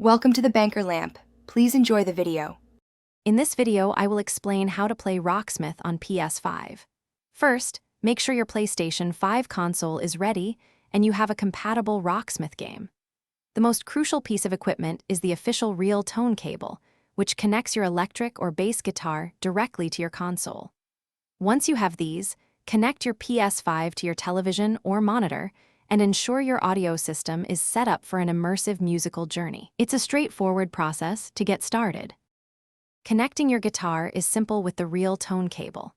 Welcome to the Banker Lamp. Please enjoy the video. In this video, I will explain how to play Rocksmith on PS5. First, make sure your PlayStation 5 console is ready and you have a compatible Rocksmith game. The most crucial piece of equipment is the official real tone cable, which connects your electric or bass guitar directly to your console. Once you have these, connect your PS5 to your television or monitor and ensure your audio system is set up for an immersive musical journey. It's a straightforward process to get started. Connecting your guitar is simple with the real tone cable.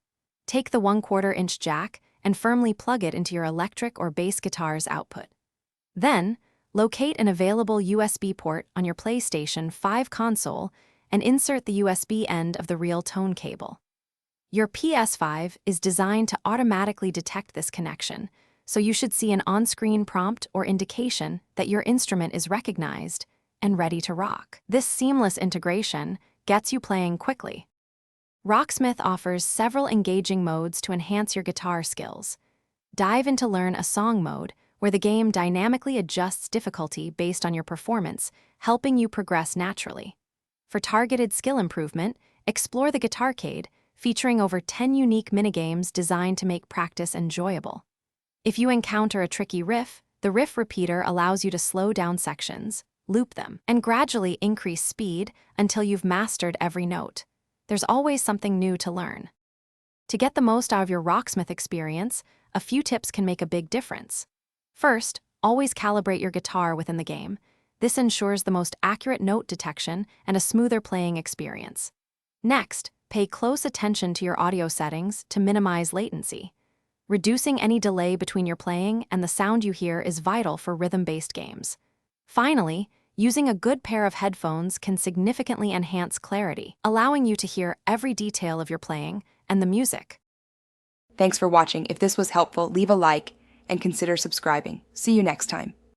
Take the 1/4-inch jack and firmly plug it into your electric or bass guitar's output. Then, locate an available USB port on your PlayStation 5 console and insert the USB end of the real tone cable. Your PS5 is designed to automatically detect this connection, so you should see an on-screen prompt or indication that your instrument is recognized and ready to rock. This seamless integration gets you playing quickly. Rocksmith offers several engaging modes to enhance your guitar skills. Dive into Learn a Song mode, where the game dynamically adjusts difficulty based on your performance, helping you progress naturally. For targeted skill improvement, explore the Guitarcade, featuring over 10 unique minigames designed to make practice enjoyable. If you encounter a tricky riff, the riff repeater allows you to slow down sections, loop them, and gradually increase speed until you've mastered every note. There's always something new to learn. To get the most out of your Rocksmith experience, a few tips can make a big difference. First, always calibrate your guitar within the game. This ensures the most accurate note detection and a smoother playing experience. Next, pay close attention to your audio settings to minimize latency. Reducing any delay between your playing and the sound you hear is vital for rhythm-based games. Finally, using a good pair of headphones can significantly enhance clarity, allowing you to hear every detail of your playing and the music. Thanks for watching. If this was helpful, leave a like and consider subscribing. See you next time.